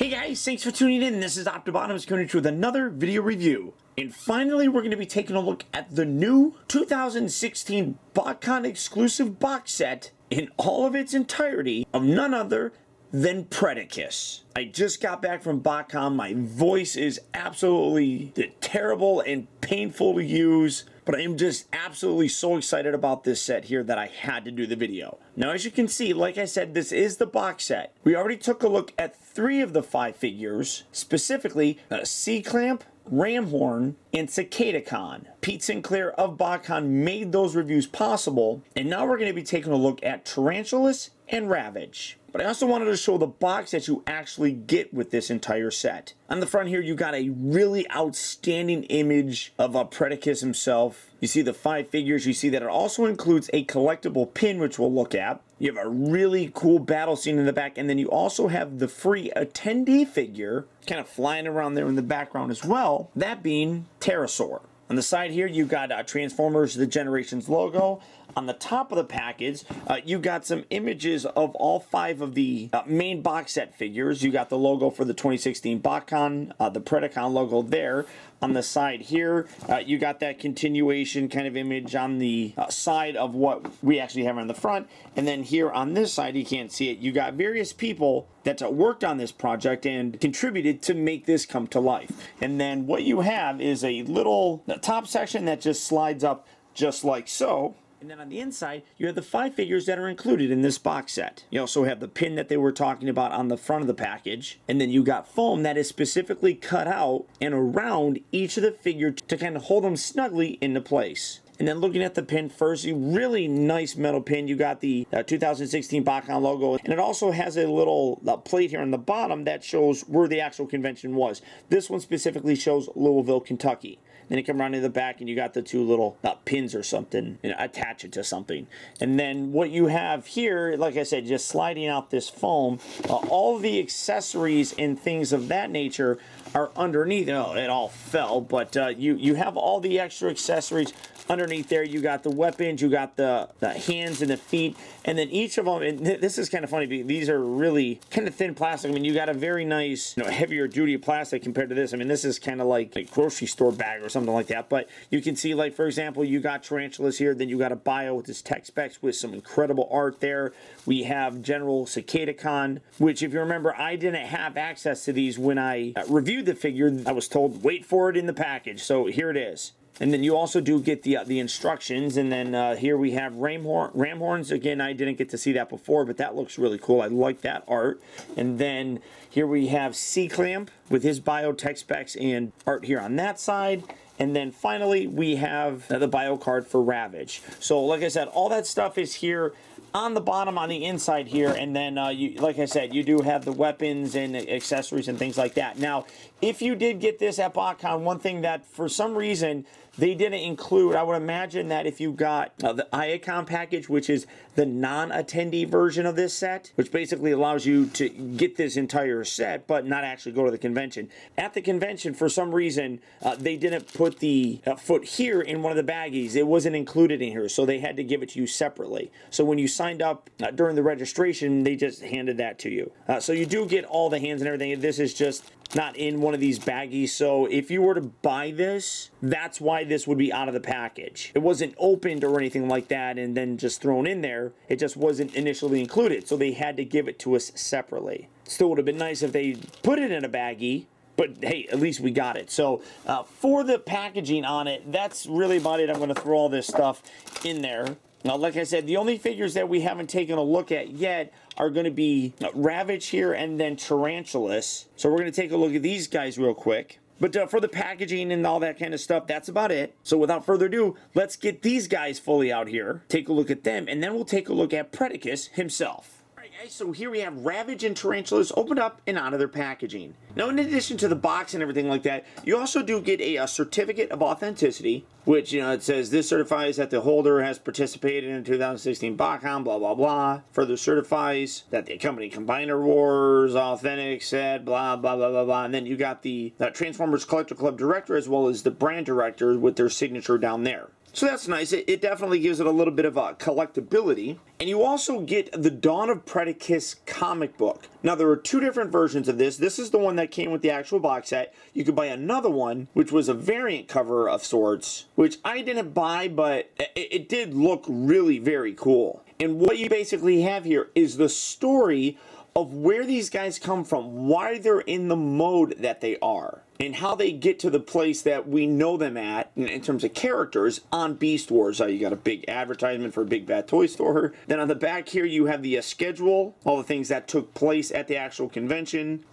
Hey guys, thanks for tuning in. This is Optibottoms coming to you with another video review. And finally, we're going to be taking a look at the new 2016 Botcon exclusive box set in all of its entirety of none other than PREDACUS. I just got back from Botcon. My voice is absolutely terrible and painful to use, but I am just absolutely so excited about this set here that I had to do the video. Now, as you can see, like I said, this is the box set. We already took a look at 3 of the 5 figures, specifically C-Clamp, Ramhorn, and CicadaCon. Pete Sinclair of Botcon made those reviews possible, and now we're going to be taking a look at Tarantulas and Ravage. But I also wanted to show the box that you actually get with this entire set. On the front here, you got a really outstanding image of PREDACUS himself. You see the 5 figures. You see that it also includes a collectible pin, which we'll look at. You have a really cool battle scene in the back, and then you also have the free attendee figure kind of flying around there in the background as well, that being Pterosaur. On the side here, you got Transformers The Generations logo. On the top of the package, you got some images of all 5 of the main box set figures. You got the logo for the 2016 Botcon, the Predacon logo there. On the side here, you got that continuation kind of image on the side of what we actually have on the front. And then here on this side, you can't see it, you got various people that worked on this project and contributed to make this come to life. And then what you have is a little top section that just slides up just like so. And then on the inside, you have the 5 figures that are included in this box set. You also have the pin that they were talking about on the front of the package. And then you got foam that is specifically cut out and around each of the figures to kind of hold them snugly into place. And then looking at the pin first, a really nice metal pin. You got the 2016 Botcon logo, and it also has a little plate here on the bottom that shows where the actual convention was. This one specifically shows Louisville, Kentucky. Then you come around to the back and you got the 2 little pins or something, attach it to something. And then what you have here, like I said, just sliding out this foam, all the accessories and things of that nature are underneath. Oh, it all fell, but you have all the extra accessories underneath there. You got the weapons, you got the hands and the feet, and then each of them, and this is kind of funny because these are really kind of thin plastic. I mean, you got a very nice, heavier duty plastic compared to this. I mean, this is kind of like a grocery store bag or something like that. But you can see, like, for example, you got Tarantulas here, then you got a bio with this tech specs with some incredible art there. We have General CicadaCon, which, if you remember, I didn't have access to these when I reviewed the figure. I was told, wait for it in the package. So here it is. And then you also do get the instructions, and then here we have Ramhorns. Again, I didn't get to see that before, but that looks really cool. I like that art. And then here we have C-Clamp with his biotech specs and art here on that side. And then finally, we have the bio card for Ravage. So like I said, all that stuff is here on the bottom, on the inside here, and then like I said, you do have the weapons and accessories and things like that. Now, if you did get this at Botcon, one thing that for some reason they didn't include, I would imagine that if you got the Iacon package, which is the non-attendee version of this set, which basically allows you to get this entire set but not actually go to the convention. At the convention, for some reason, they didn't put the foot here in one of the baggies. It wasn't included in here, so they had to give it to you separately. So when you signed up during the registration, they just handed that to you. So you do get all the hands and everything. This is just not in one of these baggies. So if you were to buy this, that's why this would be out of the package. It wasn't opened or anything like that and then just thrown in there. It just wasn't initially included, so they had to give it to us separately. Still would have been nice if they put it in a baggie, but hey, at least we got it. So for the packaging on it, that's really about it. I'm going to throw all this stuff in there. Now, like I said, the only figures that we haven't taken a look at yet are going to be Ravage here and then Tarantulas. So we're going to take a look at these guys real quick. But for the packaging and all that kind of stuff, that's about it. So without further ado, let's get these guys fully out here, take a look at them, and then we'll take a look at PREDACUS himself. Alright guys, so here we have Ravage and Tarantulas opened up and out of their packaging. Now, in addition to the box and everything like that, you also do get a certificate of authenticity, which, it says this certifies that the holder has participated in 2016 Botcon, blah, blah, blah. Further certifies that the company Combiner Wars, authentic, said, blah, blah, blah, blah, blah. And then you got the Transformers Collector Club director as well as the brand director with their signature down there. So that's nice. It definitely gives it a little bit of a collectability. And you also get the Dawn of Predacus comic book. Now, there are two different versions of this. This is the one that came with the actual box set. You could buy another one, which was a variant cover of sorts, which I didn't buy, but it did look really very cool. And what you basically have here is the story of where these guys come from, why they're in the mode that they are, and how they get to the place that we know them at in terms of characters on Beast Wars. You got a big advertisement for a big bad toy store. Then on the back here you have the schedule, all the things that took place at the actual convention.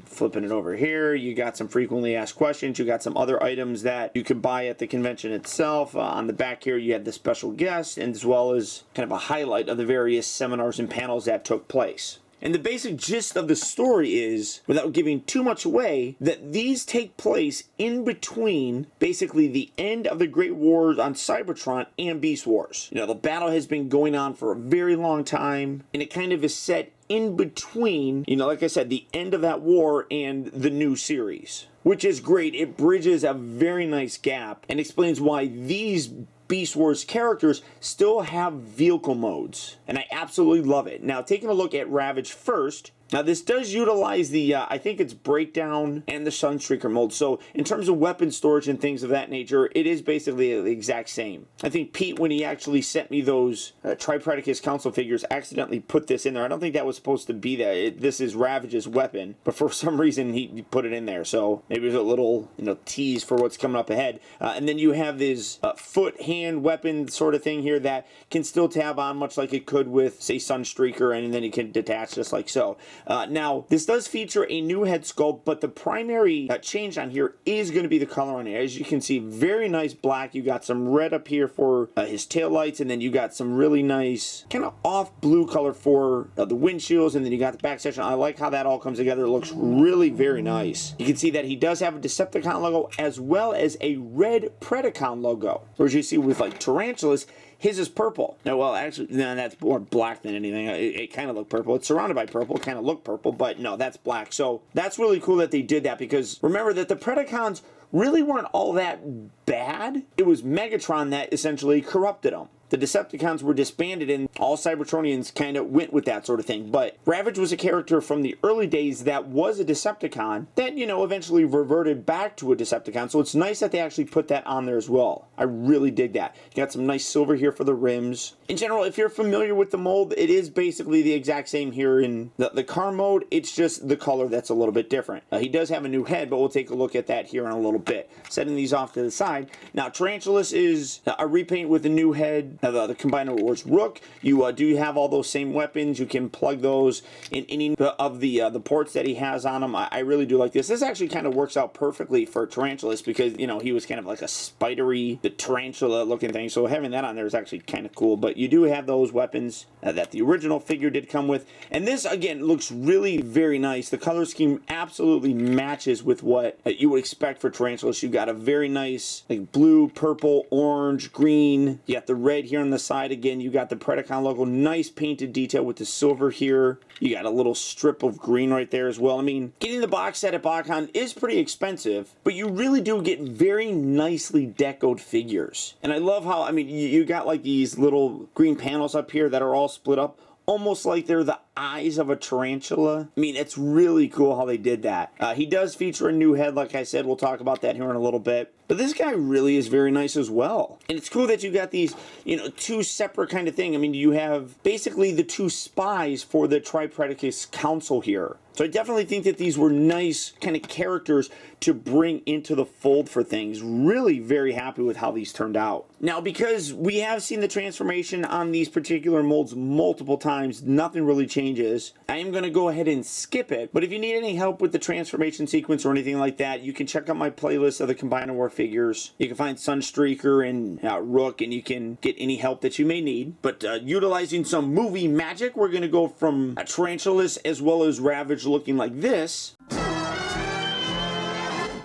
Flipping it over here, you got some frequently asked questions, you got some other items that you could buy at the convention itself. On the back here you had the special guest, and as well as kind of a highlight of the various seminars and panels that took place. And the basic gist of the story is, without giving too much away, that these take place in between basically the end of the Great Wars on Cybertron and Beast Wars. You know, the battle has been going on for a very long time, and it kind of is set in between, you know, like I said, the end of that war and the new series. Which is great. It bridges a very nice gap and explains why these Beast Wars characters still have vehicle modes, and I absolutely love it. Now, taking a look at Ravage first, now this does utilize the, I think it's Breakdown and the Sunstreaker mode, so in terms of weapon storage and things of that nature, it is basically the exact same. I think Pete, when he actually sent me those Tripredacus Council figures, accidentally put this in there. I don't think that was supposed to be there. This is Ravage's weapon, but for some reason he put it in there, so maybe it was a little, you know, tease for what's coming up ahead. And then you have this foot, hand, weapon sort of thing here that can still tab on, much like it could with, say, Sunstreaker, and then you can detach just like so. Now, this does feature a new head sculpt, but the primary change on here is going to be the color on it. As you can see, very nice black. You got some red up here for his taillights, and then you got some really nice kind of off blue color for the windshields, and then you got the back section. I like how that all comes together. It looks really very nice. You can see that he does have a Decepticon logo as well as a red Predacon logo. So as you see with like Tarantulas, his is purple. Now, well, actually, no, that's more black than anything. It kind of looked purple. It's surrounded by purple. It kind of looked purple, but no, that's black. So that's really cool that they did that, because remember that the Predacons really weren't all that bad. It was Megatron that essentially corrupted them. The Decepticons were disbanded, and all Cybertronians kind of went with that sort of thing. But Ravage was a character from the early days that was a Decepticon that, you know, eventually reverted back to a Decepticon. So it's nice that they actually put that on there as well. I really dig that. You got some nice silver here for the rims. In general, if you're familiar with the mold, it is basically the exact same here in the car mode. It's just the color that's a little bit different. He does have a new head, but we'll take a look at that here in a little bit. Setting these off to the side. Now, Tarantulas is a repaint with a new head. The Combiner Wars Rook. You do have all those same weapons. You can plug those in any of the ports that he has on him. I really do like this. This actually kind of works out perfectly for Tarantulas, because, you know, he was kind of like a spidery, the tarantula looking thing. So having that on there is actually kind of cool. But you do have those weapons that the original figure did come with. And this, again, looks really very nice. The color scheme absolutely matches with what you would expect for Tarantulas. You got a very nice like blue, purple, orange, green. You got the red here on the side. Again, you got the Predacon logo, nice painted detail with the silver here. You got a little strip of green right there as well. I mean, getting the box set at Botcon is pretty expensive, but you really do get very nicely decoed figures. And I love how, I mean, you got like these little green panels up here that are all split up, almost like they're the eyes of a tarantula. I mean, it's really cool how they did that. He does feature a new head, like I said. We'll talk about that here in a little bit. But this guy really is very nice as well. And it's cool that you got these, you know, two separate kind of thing. I mean, you have basically the two spies for the Tripredacus Council here. So I definitely think that these were nice kind of characters to bring into the fold for things. Really very happy with how these turned out. Now, because we have seen the transformation on these particular molds multiple times, nothing really changes. I am going to go ahead and skip it. But if you need any help with the transformation sequence or anything like that, you can check out my playlist of the Combiner War figures. You can find Sunstreaker and Rook, and you can get any help that you may need. But utilizing some movie magic, we're going to go from Tarantulas as well as Ravage looking like this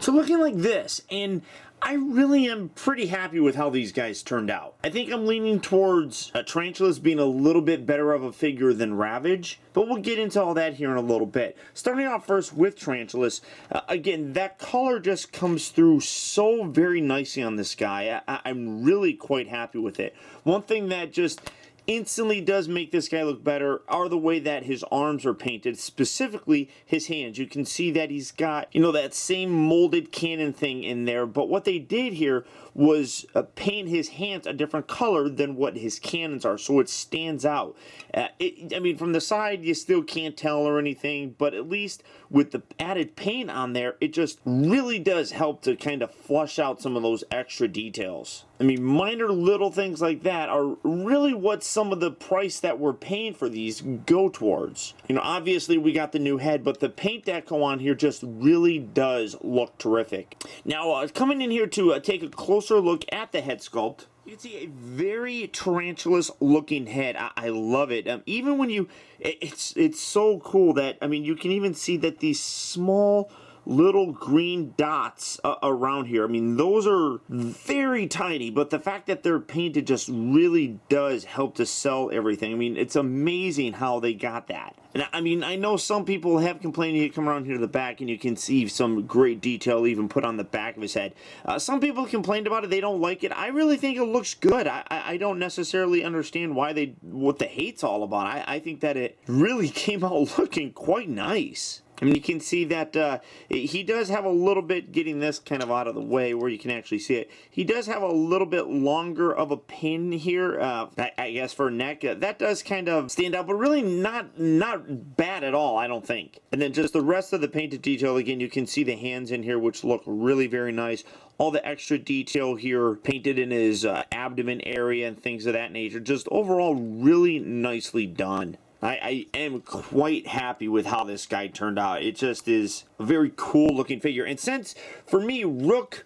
to looking like this. And I really am pretty happy with how these guys turned out. I think I'm leaning towards Tarantulas being a little bit better of a figure than Ravage, but we'll get into all that here in a little bit. Starting off first with Tarantulas, again, that color just comes through so very nicely on this guy. I'm really quite happy with it. One thing that just instantly does make this guy look better are the way that his arms are painted, specifically his hands. You can see that he's got, you know, that same molded cannon thing in there, but what they did here was paint his hands a different color than what his cannons are, so it stands out. I mean, from the side, you still can't tell or anything, but at least with the added paint on there, it just really does help to kind of flush out some of those extra details. I mean, minor little things like that are really what some of the price that we're paying for these go towards. You know, obviously we got the new head, but the paint deco on here just really does look terrific. Now, coming in here to take a closer look at the head sculpt, you can see a very tarantulas looking head. I love it. Even when you, it's so cool that, I mean, you can even see that these small little green dots around here. I mean, those are very tiny, but the fact that they're painted just really does help to sell everything. I mean, it's amazing how they got that. And I mean, I know some people have complained. You come around here to the back and you can see some great detail even put on the back of his head. Some people complained about it. They don't like it. I really think it looks good. I don't necessarily understand why what the hate's all about. I think that it really came out looking quite nice. I mean, you can see that he does have a little bit, getting this kind of out of the way where you can actually see it, he does have a little bit longer of a pin here, I guess for a neck. That does kind of stand out, but really not bad at all, I don't think. And then just the rest of the painted detail, again, you can see the hands in here, which look really very nice. All the extra detail here painted in his abdomen area and things of that nature. Just overall really nicely done. I am quite happy with how this guy turned out. It just is a very cool looking figure. And since, for me, Rook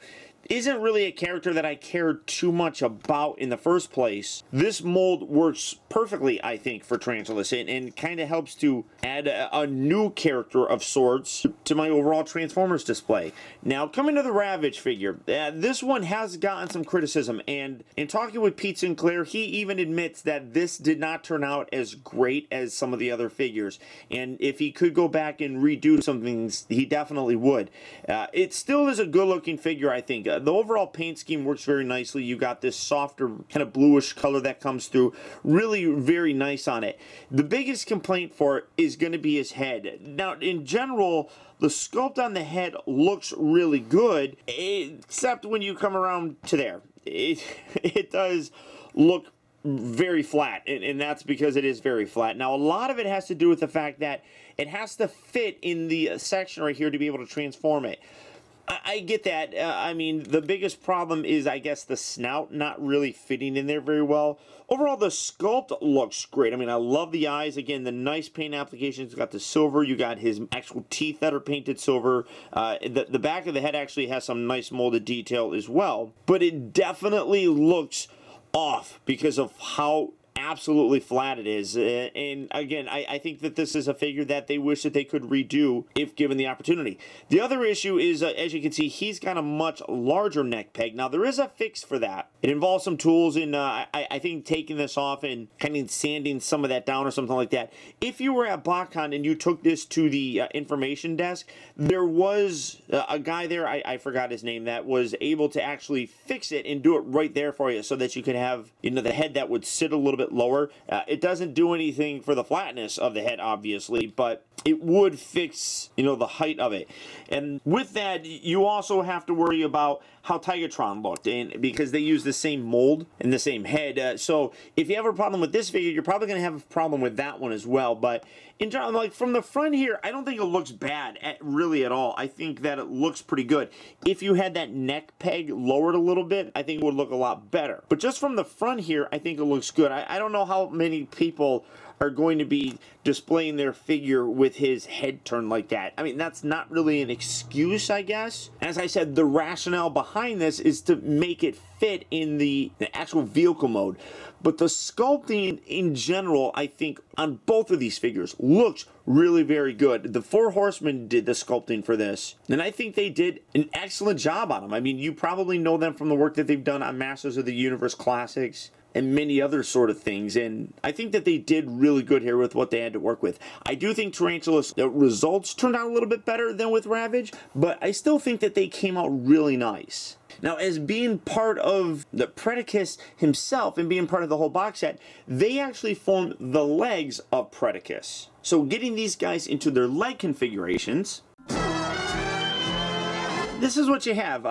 isn't really a character that I care too much about in the first place, this mold works perfectly, I think, for Tarantulas, and kind of helps to add a new character of sorts to my overall Transformers display. Now, coming to the Ravage figure, this one has gotten some criticism, and in talking with Pete Sinclair, he even admits that this did not turn out as great as some of the other figures, and if he could go back and redo some things, he definitely would. It still is a good-looking figure, I think. The overall paint scheme works very nicely. You got this softer kind of bluish color that comes through. Really very nice on it. The biggest complaint for it is going to be his head. Now, in general, the sculpt on the head looks really good, except when you come around to there. It does look very flat, and that's because it is very flat. Now, a lot of it has to do with the fact that it has to fit in the section right here to be able to transform it. I get that. I mean, the biggest problem is, I guess, the snout not really fitting in there very well. Overall, the sculpt looks great. I mean, I love the eyes. Again, the nice paint applications. You got the silver. You got his actual teeth that are painted silver. The back of the head actually has some nice molded detail as well. But it definitely looks off because of how absolutely flat it is. And again, I think that this is a figure that they wish that they could redo if given the opportunity. The other issue is, as you can see, he's got a much larger neck peg. Now, there is a fix for that. It involves some tools in, I think, taking this off and kind of sanding some of that down or something like that. If you were at Botcon and you took this to the information desk, there was a guy there, I forgot his name, that was able to actually fix it and do it right there for you so that you could have, you know, the head that would sit a little bit lower. It doesn't do anything for the flatness of the head, obviously, but it would fix, you know, the height of it. And with that, you also have to worry about how Tigatron looked, and because they use the same mold and the same head. So if you have a problem with this figure, you're probably going to have a problem with that one as well. But in general, like from the front here, I don't think it looks bad really at all. I think that it looks pretty good. If you had that neck peg lowered a little bit, I think it would look a lot better. But just from the front here, I think it looks good. I don't know how many people are going to be displaying their figure with his head turned like that. I mean, that's not really an excuse, I guess. As I said, the rationale behind this is to make it fit in the actual vehicle mode. But the sculpting in general, I think, on both of these figures looks really very good. The Four Horsemen did the sculpting for this, and I think they did an excellent job on them. I mean, you probably know them from the work that they've done on Masters of the Universe Classics and many other sort of things, and I think that they did really good here with what they had to work with. I do think Tarantula's results turned out a little bit better than with Ravage, but I still think that they came out really nice. Now, as being part of the Predacus himself and being part of the whole box set, they actually formed the legs of Predacus. So getting these guys into their leg configurations, this is what you have.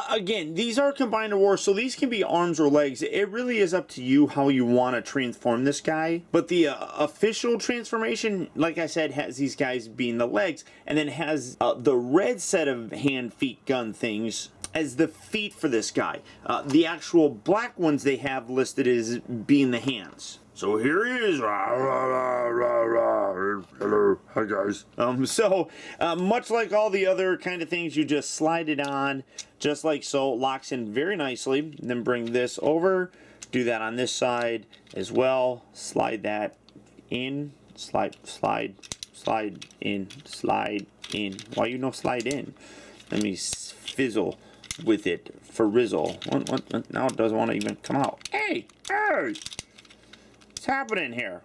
Again, these are combined awards, so these can be arms or legs. It really is up to you how you want to transform this guy. But the official transformation, like I said, has these guys being the legs, and then has the red set of hand, feet, gun things as the feet for this guy. The actual black ones they have listed as being the hands. So here he is. Hello, hi guys. Much like all the other kind of things, you just slide it on, just like so. Locks in very nicely. Then bring this over. Do that on this side as well. Slide that in. Slide in. Slide in. Why you no slide in? Let me fizzle with it for rizzle. What? Now it doesn't want to even come out. Hey! What's happening here?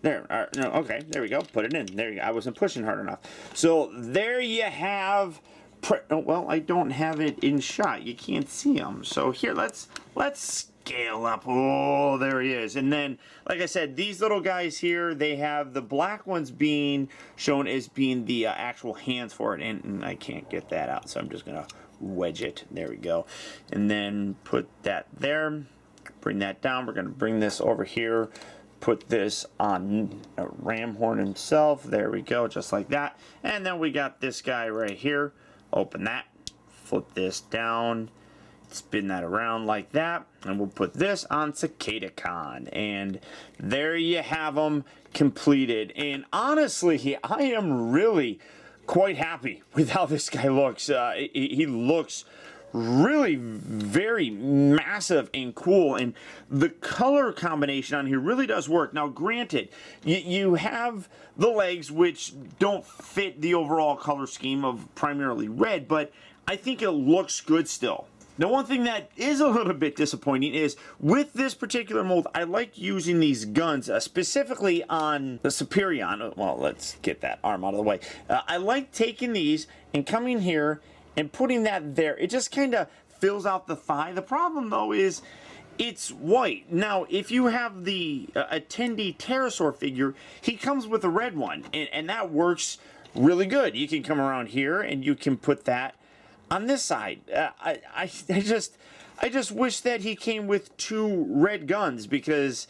There. No, okay, there we go. Put it in. There you go. I wasn't pushing hard enough. So there you have. Well, I don't have it in shot. You can't see him. So here, let's scale up. Oh, there he is. And then, like I said, these little guys here, they have the black ones being shown as being the actual hands for it, and I can't get that out, so I'm just gonna wedge it. There we go. And then put that there. Bring that down. We're gonna bring this over here. Put this on Ramhorn himself. There we go, just like that. And then we got this guy right here. Open that. Flip this down. Spin that around like that. And we'll put this on CicadaCon. And there you have them completed. And honestly, I am really quite happy with how this guy looks. He looks really very massive and cool, and the color combination on here really does work. Now granted, you have the legs which don't fit the overall color scheme of primarily red, but I think it looks good still. Now, one thing that is a little bit disappointing is with this particular mold, I like using these guns, specifically on the Superion. Well, let's get that arm out of the way. I like taking these and coming here and putting that there. It just kind of fills out the thigh. The problem, though, is it's white. Now, if you have the attendee pterosaur figure, he comes with a red one, and that works really good. You can come around here, and you can put that on this side. I just wish that he came with two red guns, because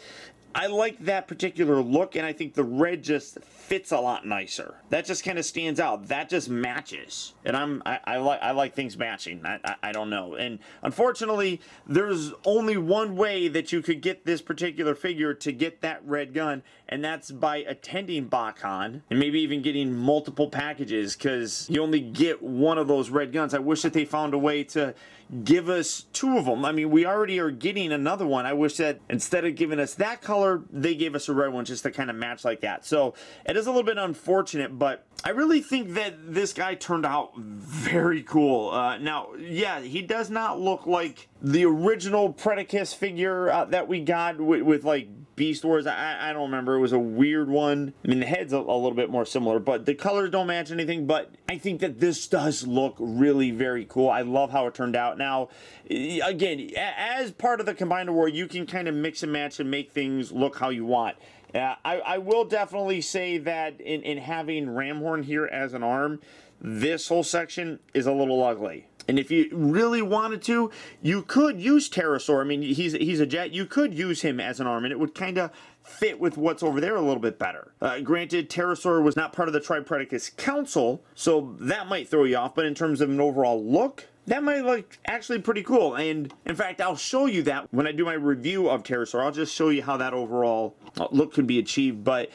I like that particular look, and I think the red just fits a lot nicer. That just kind of stands out. That just matches, and I like things matching. I don't know, and unfortunately, there's only one way that you could get this particular figure to get that red gun, and that's by attending Botcon and maybe even getting multiple packages, because you only get one of those red guns. I wish that they found a way to give us two of them. I mean, we already are getting another one. I wish that instead of giving us that color, they gave us a red one just to kind of match like that. So it is a little bit unfortunate, but I really think that this guy turned out very cool. Now, yeah, he does not look like the original Predacus figure that we got with like Beast Wars. I don't remember. It was a weird one. I mean, the head's a little bit more similar, but the colors don't match anything. But I think that this does look really very cool. I love how it turned out. Now, again, as part of the Combined Award, you can kind of mix and match and make things look how you want. I will definitely say that in having Ramhorn here as an arm, this whole section is a little ugly. And if you really wanted to, you could use Pterosaur. I mean, he's a jet. You could use him as an arm, and it would kind of fit with what's over there a little bit better. Granted, Pterosaur was not part of the Tripredacus Council, so that might throw you off. But in terms of an overall look, that might look actually pretty cool. And in fact, I'll show you that when I do my review of Pterosaur. I'll just show you how that overall look could be achieved. But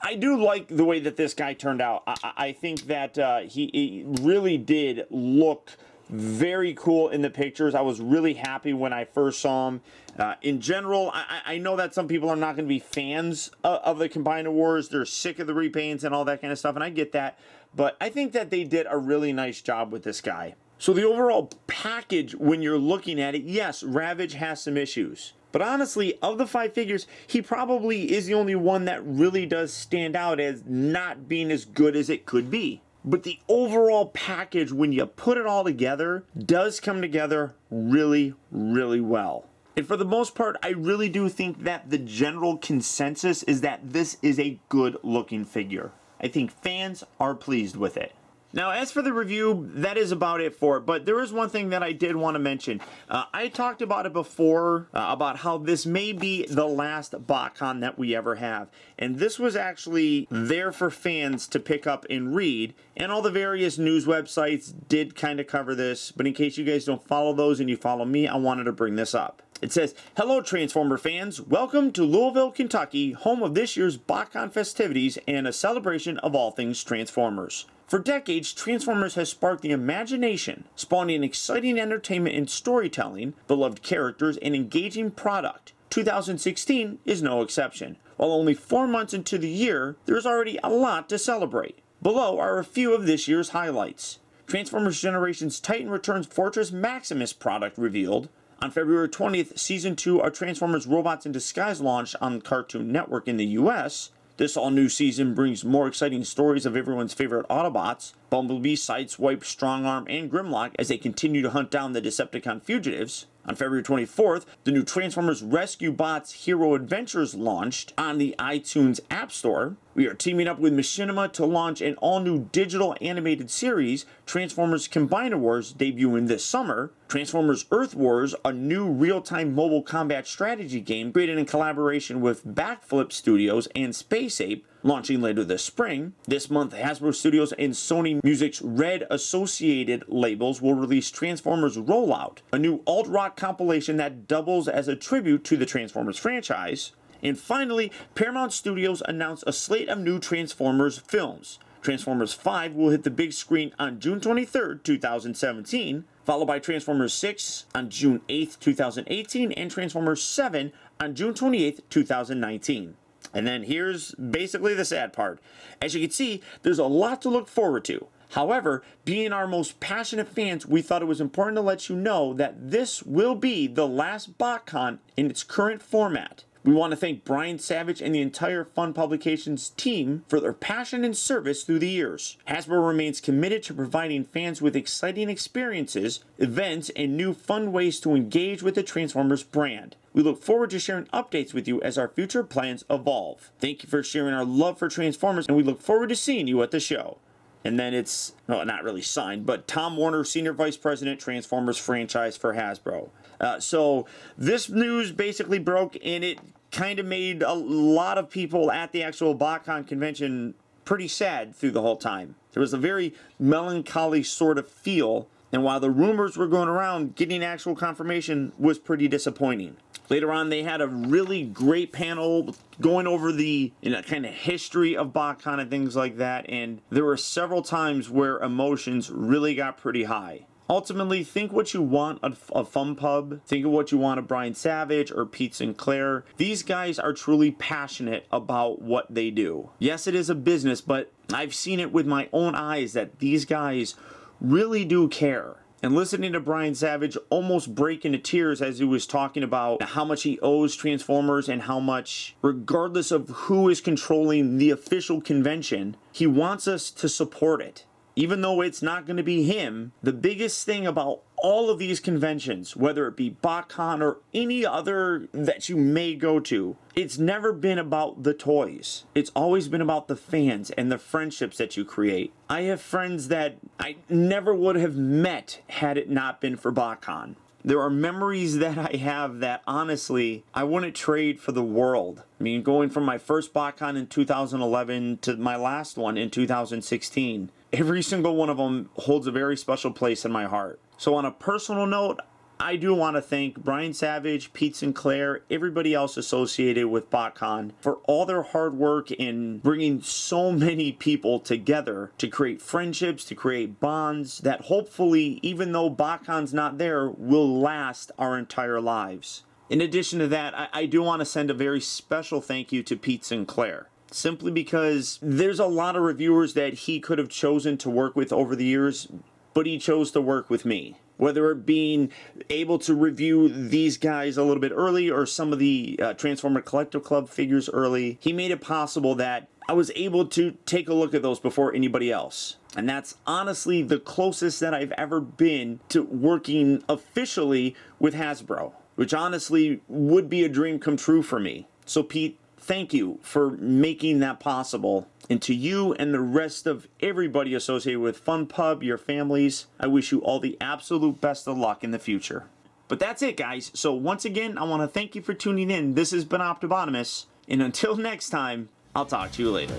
I do like the way that this guy turned out. I think that he really did look very cool in the pictures. I was really happy when I first saw them. In general, I know that some people are not going to be fans of the Combiner Wars. They're sick of the repaints and all that kind of stuff, and I get that. But I think that they did a really nice job with this guy. So the overall package, when you're looking at it, yes, Ravage has some issues. But honestly, of the 5 figures, he probably is the only one that really does stand out as not being as good as it could be. But the overall package, when you put it all together, does come together really, really well. And for the most part, I really do think that the general consensus is that this is a good looking figure. I think fans are pleased with it. Now, as for the review, that is about it for it, but there is one thing that I did want to mention. I talked about it before, about how this may be the last Botcon that we ever have, and this was actually there for fans to pick up and read, and all the various news websites did kind of cover this, but in case you guys don't follow those and you follow me, I wanted to bring this up. It says, "Hello Transformer fans, welcome to Louisville, Kentucky, home of this year's Botcon festivities and a celebration of all things Transformers. For decades, Transformers has sparked the imagination, spawning exciting entertainment and storytelling, beloved characters, and engaging product. 2016 is no exception. While only 4 months into the year, there's already a lot to celebrate. Below are a few of this year's highlights. Transformers Generations Titan Returns Fortress Maximus product revealed. On February 20th, Season 2 of Transformers Robots in Disguise launched on Cartoon Network in the US. This all-new season brings more exciting stories of everyone's favorite Autobots, Bumblebee, Sideswipe, Strongarm, and Grimlock as they continue to hunt down the Decepticon fugitives. On February 24th, the new Transformers Rescue Bots Hero Adventures launched on the iTunes App Store. We are teaming up with Machinima to launch an all-new digital animated series, Transformers Combiner Wars, debuting this summer. Transformers Earth Wars, a new real-time mobile combat strategy game created in collaboration with Backflip Studios and Space Ape, launching later this spring. This month, Hasbro Studios and Sony Music's Red Associated labels will release Transformers Rollout, a new alt-rock compilation that doubles as a tribute to the Transformers franchise. And finally, Paramount Studios announced a slate of new Transformers films. Transformers 5 will hit the big screen on June 23rd, 2017, followed by Transformers 6 on June 8th, 2018, and Transformers 7 on June 28th, 2019. And then here's basically the sad part. As you can see, there's a lot to look forward to. However, being our most passionate fans, we thought it was important to let you know that this will be the last Botcon in its current format. We want to thank Brian Savage and the entire Fun Publications team for their passion and service through the years. Hasbro remains committed to providing fans with exciting experiences, events, and new fun ways to engage with the Transformers brand. We look forward to sharing updates with you as our future plans evolve. Thank you for sharing our love for Transformers, and we look forward to seeing you at the show." And then it's, well, not really signed, but Tom Warner, Senior Vice President, Transformers franchise for Hasbro. So this news basically broke, and it kind of made a lot of people at the actual Botcon convention pretty sad through the whole time. There was a very melancholy sort of feel, and while the rumors were going around, getting actual confirmation was pretty disappointing. Later on, they had a really great panel going over the kind of history of Botcon and things like that, and there were several times where emotions really got pretty high. Ultimately, think what you want of FunPub, think of what you want of Brian Savage or Pete Sinclair. These guys are truly passionate about what they do. Yes, it is a business, but I've seen it with my own eyes that these guys really do care. And listening to Brian Savage almost break into tears as he was talking about how much he owes Transformers and how much, regardless of who is controlling the official convention, he wants us to support it. Even though it's not going to be him, the biggest thing about all of these conventions, whether it be Botcon or any other that you may go to, it's never been about the toys. It's always been about the fans and the friendships that you create. I have friends that I never would have met had it not been for Botcon. There are memories that I have that honestly I wouldn't trade for the world. I mean, going from my first Botcon in 2011 to my last one in 2016, every single one of them holds a very special place in my heart. So on a personal note, I do want to thank Brian Savage, Pete Sinclair, everybody else associated with Botcon for all their hard work in bringing so many people together to create friendships, to create bonds that hopefully, even though Botcon's not there, will last our entire lives. In addition to that, I do want to send a very special thank you to Pete Sinclair. Simply because there's a lot of reviewers that he could have chosen to work with over the years, but he chose to work with me. Whether it being able to review these guys a little bit early or some of the Transformer Collector Club figures early, he made it possible that I was able to take a look at those before anybody else. And that's honestly the closest that I've ever been to working officially with Hasbro, which honestly would be a dream come true for me. So Pete, thank you for making that possible. And to you and the rest of everybody associated with FunPub, your families, I wish you all the absolute best of luck in the future. But that's it, guys. So once again, I want to thank you for tuning in. This has been Optibottomus. And until next time, I'll talk to you later.